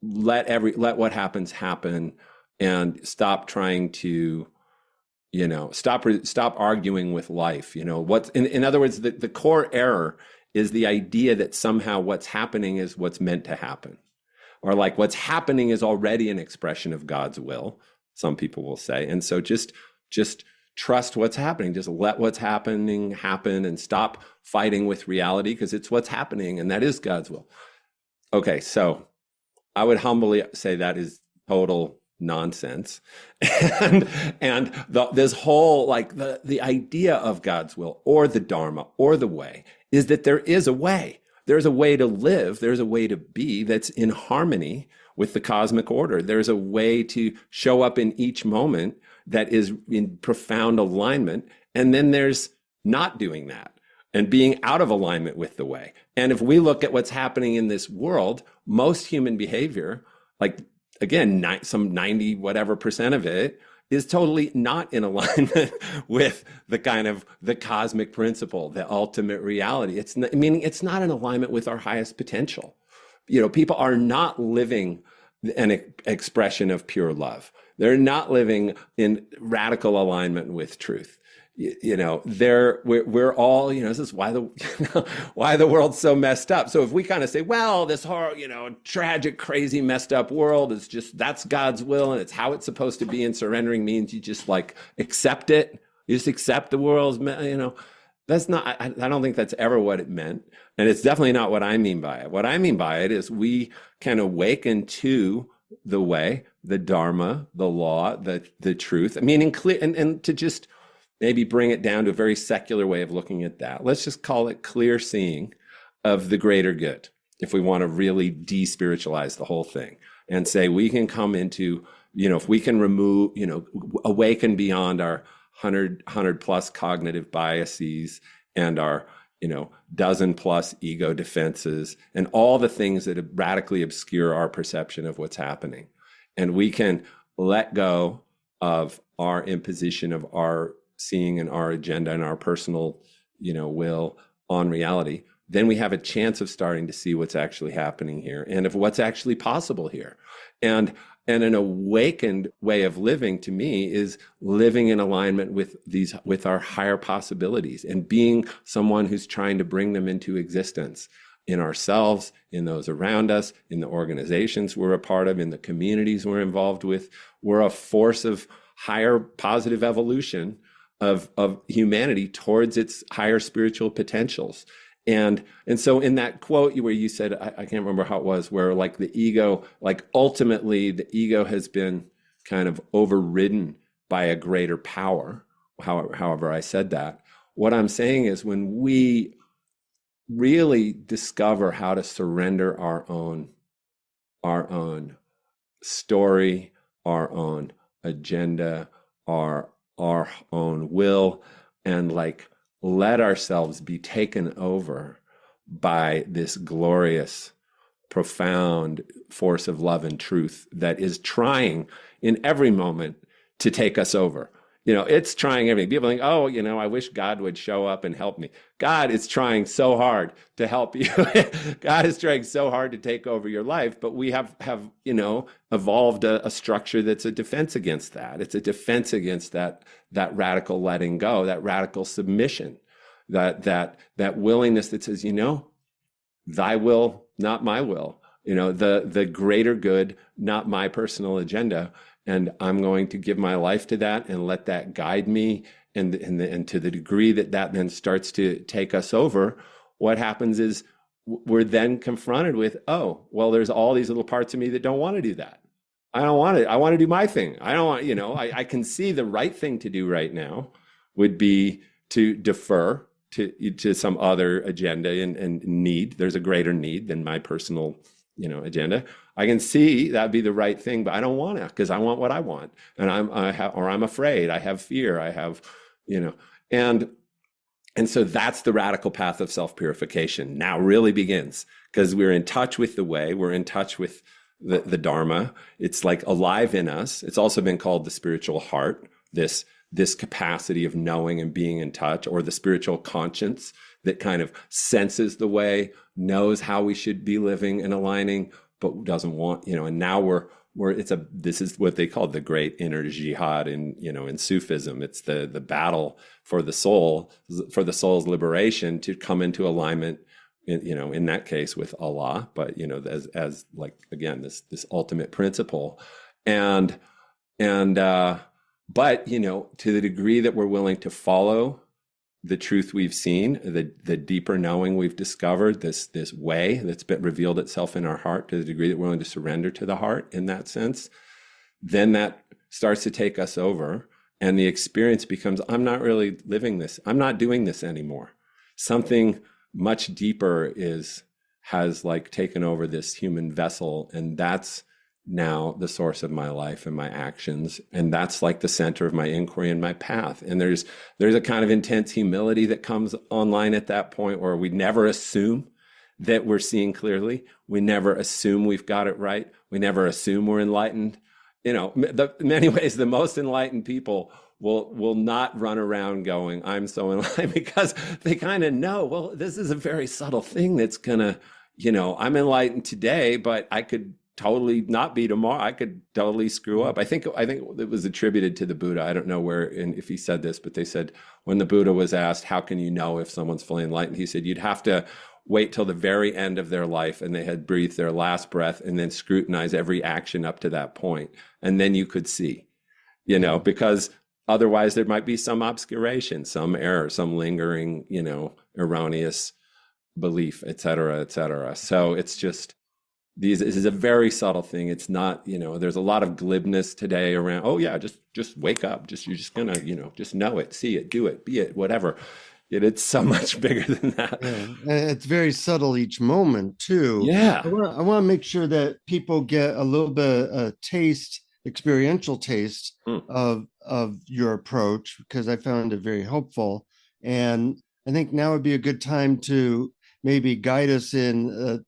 let what happens happen and stop trying to, stop arguing with life. In other words, the core error is the idea that somehow what's happening is what's meant to happen, or like what's happening is already an expression of God's will, some people will say. And so just trust what's happening. Just let what's happening happen and stop fighting with reality, because it's what's happening and that is God's will. Okay, so I would humbly say that is total nonsense. and this whole, like the idea of God's will or the Dharma or the way is that there is a way. There's a way to live. There's a way to be that's in harmony with the cosmic order. There's a way to show up in each moment that is in profound alignment. And then there's not doing that and being out of alignment with the way. And if we look at what's happening in this world, most human behavior, like again, some 90 whatever percent of it is totally not in alignment with the cosmic principle, the ultimate reality. It's not in alignment with our highest potential. People are not living an expression of pure love. They're not living in radical alignment with truth. We're all, this is why the world's so messed up. So if we kind of say, well, this horrible, tragic, crazy, messed up world is that's God's will and it's how it's supposed to be, and surrendering means you just like accept it. You just accept the world's, that's not, I don't think that's ever what it meant. And it's definitely not what I mean by it. What I mean by it is we can awaken to the way, the Dharma, the law, the truth. Meaning clear, and to just maybe bring it down to a very secular way of looking at that. Let's just call it clear seeing of the greater good, if we want to really de-spiritualize the whole thing and say we can come into, if we can remove, awaken beyond our 100 plus cognitive biases and our, dozen plus ego defenses and all the things that radically obscure our perception of what's happening. And we can let go of our imposition of our seeing and our agenda and our personal, will on reality, then we have a chance of starting to see what's actually happening here and of what's actually possible here. And an awakened way of living, to me, is living in alignment with our higher possibilities and being someone who's trying to bring them into existence in ourselves, in those around us, in the organizations we're a part of, in the communities we're involved with. We're a force of higher positive evolution of humanity towards its higher spiritual potentials. And so in that quote where you said, I can't remember how it was, where like the ego, like ultimately the ego has been kind of overridden by a greater power, however I said that. What I'm saying is when we really discover how to surrender our own story, our own agenda, our own will, and like let ourselves be taken over by this glorious, profound force of love and truth that is trying in every moment to take us over. It's trying everything. People think, oh, I wish God would show up and help me. God is trying so hard to help you. God is trying so hard to take over your life, but we have evolved a structure that's a defense against that. It's a defense against that radical letting go, that radical submission, that willingness that says, thy will, not my will, the greater good, not my personal agenda. And I'm going to give my life to that and let that guide me. And to the degree that that then starts to take us over, what happens is we're then confronted with, oh, well, there's all these little parts of me that don't want to do that. I don't want it. I want to do my thing. I don't want, I can see the right thing to do right now would be to defer to some other agenda and need. There's a greater need than my personal, agenda. I can see that'd be the right thing, but I don't want it because I want what I want, and I'm afraid. I have fear. I have, and so that's the radical path of self-purification now really begins, because we're in touch with the way, we're in touch with the Dharma. It's like alive in us. It's also been called the spiritual heart, this capacity of knowing and being in touch, or the spiritual conscience that kind of senses the way, knows how we should be living and aligning, but doesn't want, and now this is what they call the great inner jihad in Sufism. It's the battle for the soul, for the soul's liberation, to come into alignment, in that case with Allah, but as like, again, this ultimate principle. But to the degree that we're willing to follow the truth we've seen, the deeper knowing we've discovered, this way that's been revealed itself in our heart, to the degree that we're willing to surrender to the heart in that sense, then that starts to take us over. And the experience becomes, I'm not really living this. I'm not doing this anymore. Something much deeper has like taken over this human vessel. And that's now the source of my life and my actions. And that's like the center of my inquiry and my path. And there's a kind of intense humility that comes online at that point, where we never assume that we're seeing clearly. We never assume we've got it right. We never assume we're enlightened. In many ways, the most enlightened people will not run around going, I'm so enlightened, because they kind of know, well, this is a very subtle thing that's gonna, I'm enlightened today, but I could totally not be tomorrow. I could totally screw up. I think it was attributed to the Buddha. I don't know where and if he said this, but they said when the Buddha was asked, how can you know if someone's fully enlightened? He said, you'd have to wait till the very end of their life and they had breathed their last breath, and then scrutinize every action up to that point. And then you could see, because otherwise there might be some obscuration, some error, some lingering, erroneous belief, et cetera, et cetera. So it's just, this is a very subtle thing. It's not, there's a lot of glibness today around, oh yeah, just wake up. You're just gonna, just know it, see it, do it, be it, whatever. It's so much bigger than that. Yeah. It's very subtle each moment too. Yeah. I want to make sure that people get a little bit of experiential taste of your approach, because I found it very helpful. And I think now would be a good time to maybe guide us in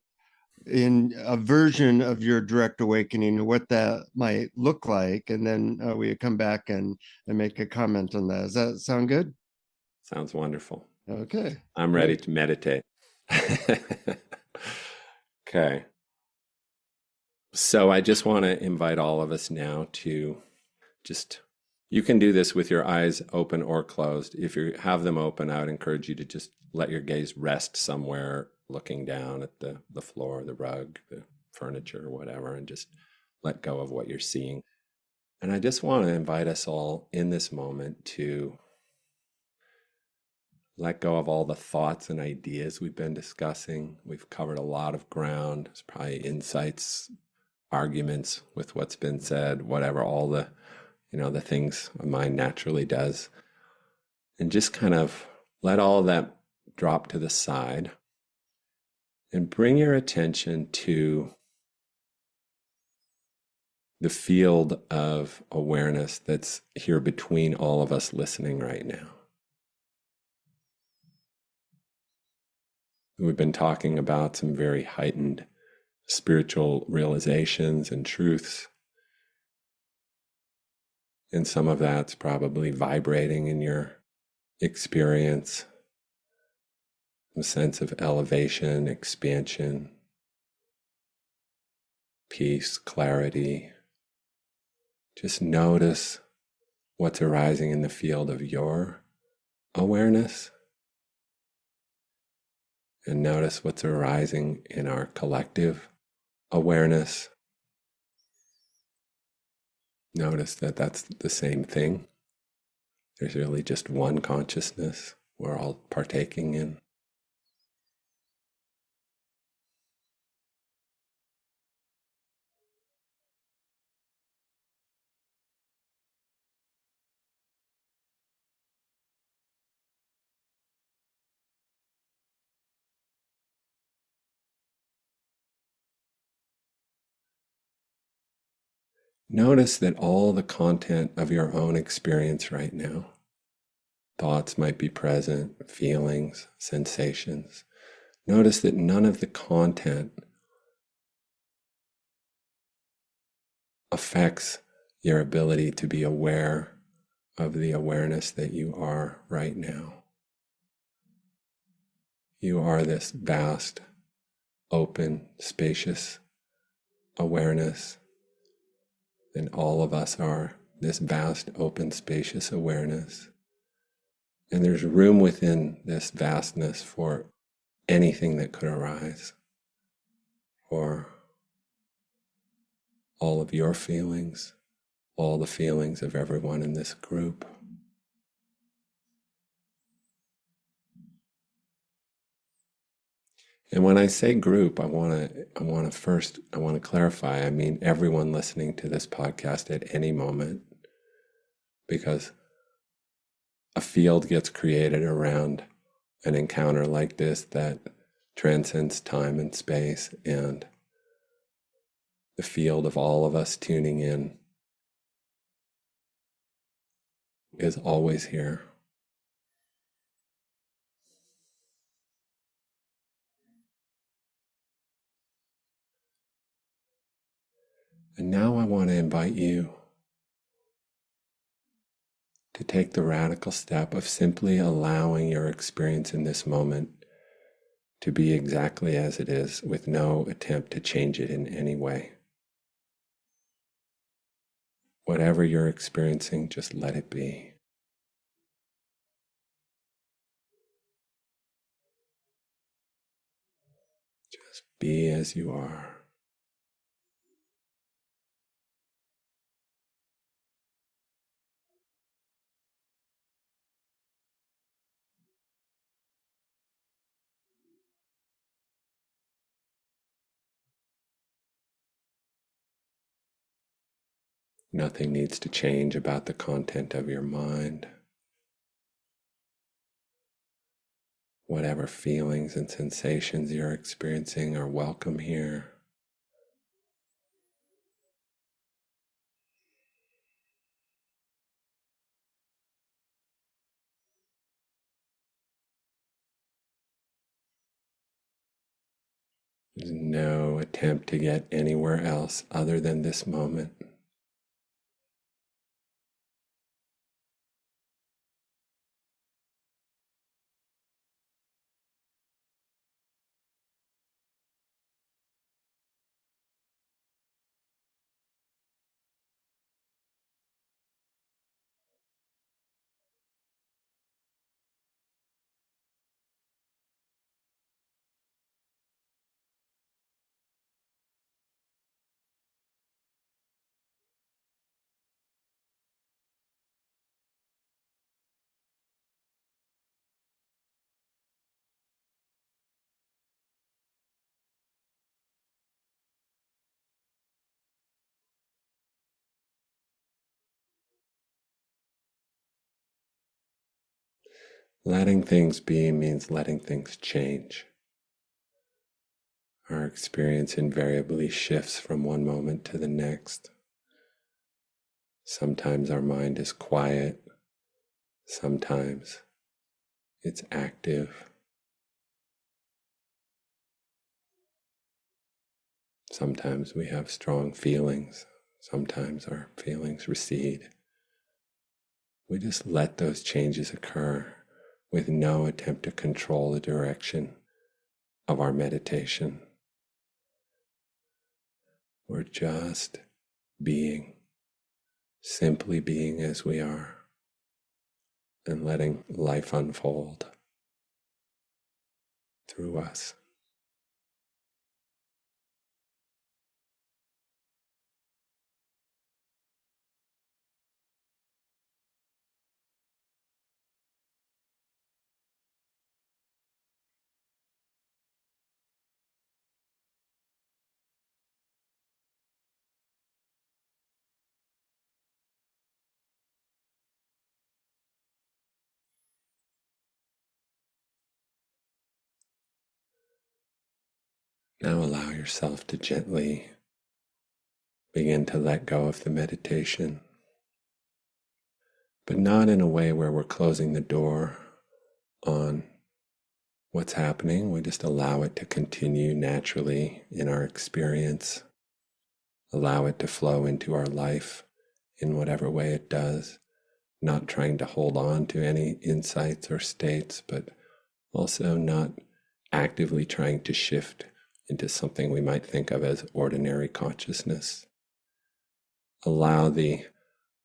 a version of your direct awakening, what that might look like, and then we come back and make a comment on that. Does that sound good? Sounds wonderful. Okay. I'm ready to meditate. Okay. So I just want to invite all of us now to you can do this with your eyes open or closed. If you have them open, I would encourage you to just let your gaze rest somewhere, looking down at the floor, the rug, the furniture, whatever, and just let go of what you're seeing. And I just want to invite us all in this moment to let go of all the thoughts and ideas we've been discussing. We've covered a lot of ground. There's probably insights, arguments with what's been said, whatever, all the, the things a mind naturally does. And just kind of let all of that drop to the side and bring your attention to the field of awareness that's here between all of us listening right now. We've been talking about some very heightened spiritual realizations and truths. And some of that's probably vibrating in your experience. A sense of elevation, expansion, peace, clarity. Just notice what's arising in the field of your awareness. And notice what's arising in our collective awareness. Notice that that's the same thing. There's really just one consciousness we're all partaking in. Notice that all the content of your own experience right now, thoughts might be present, feelings, sensations. Notice that none of the content affects your ability to be aware of the awareness that you are right now. You are this vast, open, spacious awareness, and all of us are this vast, open, spacious awareness. And there's room within this vastness for anything that could arise, for all of your feelings, all the feelings of everyone in this group. And when I say group, I want to clarify, I mean everyone listening to this podcast at any moment, because a field gets created around an encounter like this that transcends time and space, and the field of all of us tuning in is always here. And now I want to invite you to take the radical step of simply allowing your experience in this moment to be exactly as it is, with no attempt to change it in any way. Whatever you're experiencing, just let it be. Just be as you are. Nothing needs to change about the content of your mind. Whatever feelings and sensations you're experiencing are welcome here. There's no attempt to get anywhere else other than this moment. Letting things be means letting things change. Our experience invariably shifts from one moment to the next. Sometimes our mind is quiet. Sometimes it's active. Sometimes we have strong feelings. Sometimes our feelings recede. We just let those changes occur with no attempt to control the direction of our meditation. We're just being, simply being as we are, and letting life unfold through us. Now allow yourself to gently begin to let go of the meditation, but not in a way where we're closing the door on what's happening. We just allow it to continue naturally in our experience, allow it to flow into our life in whatever way it does, not trying to hold on to any insights or states, but also not actively trying to shift into something we might think of as ordinary consciousness. Allow the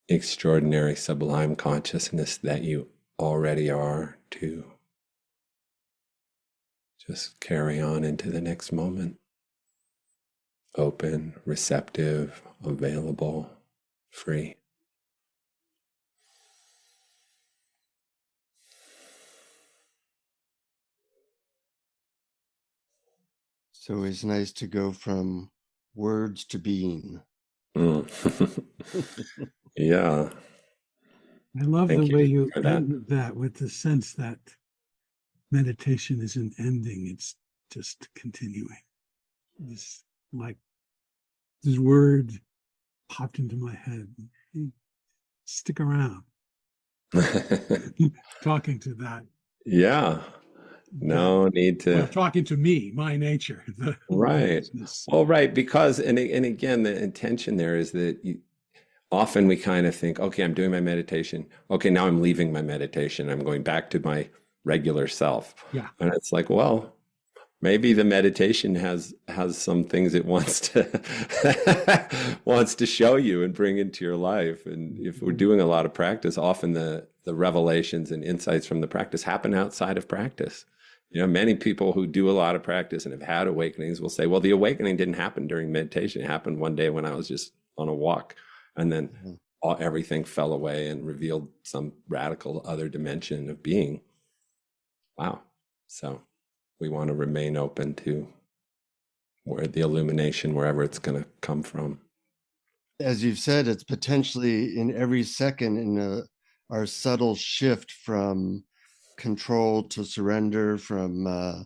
extraordinary sublime consciousness that you already are to just carry on into the next moment. Open, receptive, available, free. It's always nice to go from words to being. Yeah. I love Thank the way you you for that. end that with the sense that meditation isn't ending, it's just continuing. This like this word popped into my head. Hey, stick around. Talking to that. Yeah. No need to. Well, talking to me, my nature. Right. Well, right. Because, and again, the intention there is that often we kind of think, okay, I'm doing my meditation. Okay, now I'm leaving my meditation. I'm going back to my regular self. Yeah. And it's like, well, maybe the meditation has some things it wants to show you and bring into your life. And if we're doing a lot of practice, often the revelations and insights from the practice happen outside of practice. You know, many people who do a lot of practice and have had awakenings will say, well, the awakening didn't happen during meditation. It happened one day when I was just on a walk, and then everything fell away and revealed some radical other dimension of being. Wow. So we want to remain open to where the illumination, wherever it's going to come from. As you've said, it's potentially in every second in our subtle shift from control to surrender, from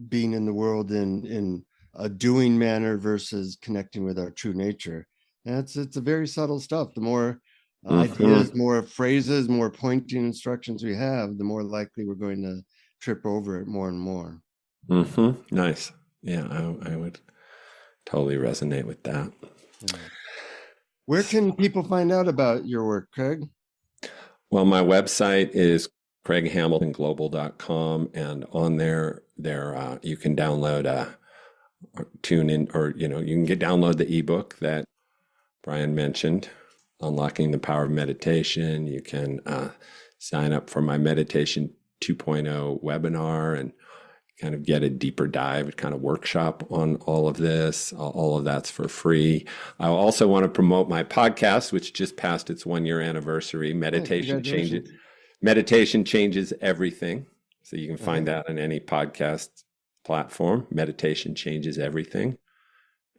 being in the world in a doing manner versus connecting with our true nature. And it's a very subtle stuff. The more ideas, more phrases, more pointing instructions we have, the more likely we're going to trip over it more and more. Nice. Yeah, I would totally resonate with that. Yeah. Where can people find out about your work, Craig? Well, my website is craighamiltonglobal.com, and on there you can download tune in, or you can download the ebook that Brian mentioned, Unlocking the Power of Meditation. You can sign up for my Meditation 2.0 webinar and kind of get a deeper dive, kind of workshop on all of this. All of that's for free. I also want to promote my podcast, which just passed its 1-year anniversary. Meditation Changes Everything. So you can find that on any podcast platform. Meditation Changes Everything.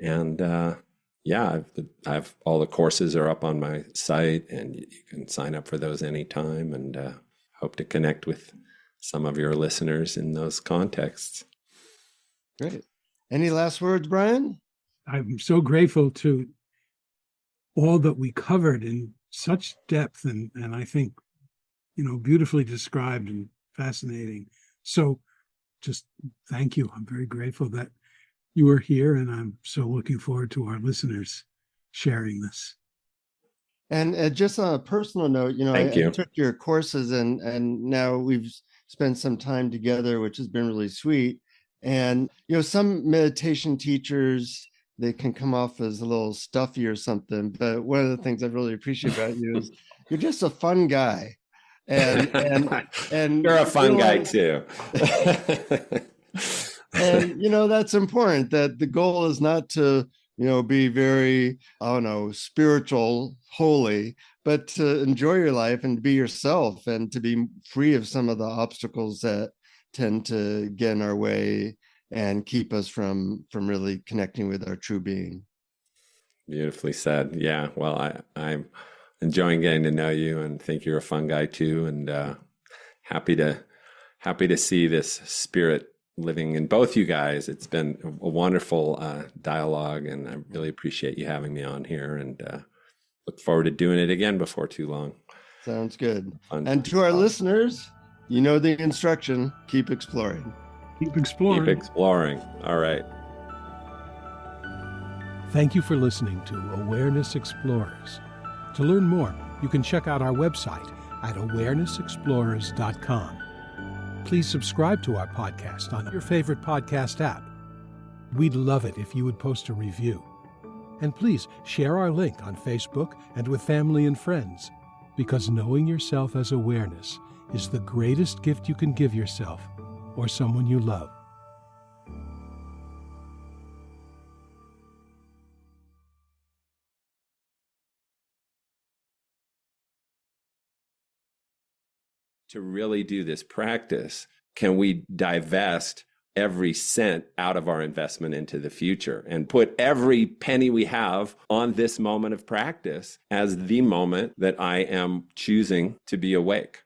And I've all the courses are up on my site, and you can sign up for those anytime, and hope to connect with some of your listeners in those contexts. Great. Any last words, Brian? I'm so grateful to all that we covered in such depth, and I think, beautifully described and fascinating. So just thank you. I'm very grateful that you are here, and I'm so looking forward to our listeners sharing this. And just on a personal note, I took your courses, and now we've spent some time together, which has been really sweet. And, some meditation teachers, they can come off as a little stuffy or something. But one of the things I really appreciate about you is you're just a fun guy. And you're a fun guy too. And, that's important, that the goal is not to, be very, spiritual, holy, but to enjoy your life and to be yourself and to be free of some of the obstacles that tend to get in our way and keep us from really connecting with our true being. Beautifully said. Yeah. Well, I'm enjoying getting to know you, and think you're a fun guy too. And happy to see this spirit living in both you guys. It's been a wonderful dialogue, and I really appreciate you having me on here, and look forward to doing it again before too long. Sounds good. Fun. And to our listeners, you know the instruction, keep exploring. Keep exploring. Keep exploring. All right. Thank you for listening to Awareness Explorers. To learn more, you can check out our website at awarenessexplorers.com. Please subscribe to our podcast on your favorite podcast app. We'd love it if you would post a review. And please share our link on Facebook and with family and friends, because knowing yourself as awareness is the greatest gift you can give yourself or someone you love. To really do this practice, can we divest every cent out of our investment into the future and put every penny we have on this moment of practice as the moment that I am choosing to be awake?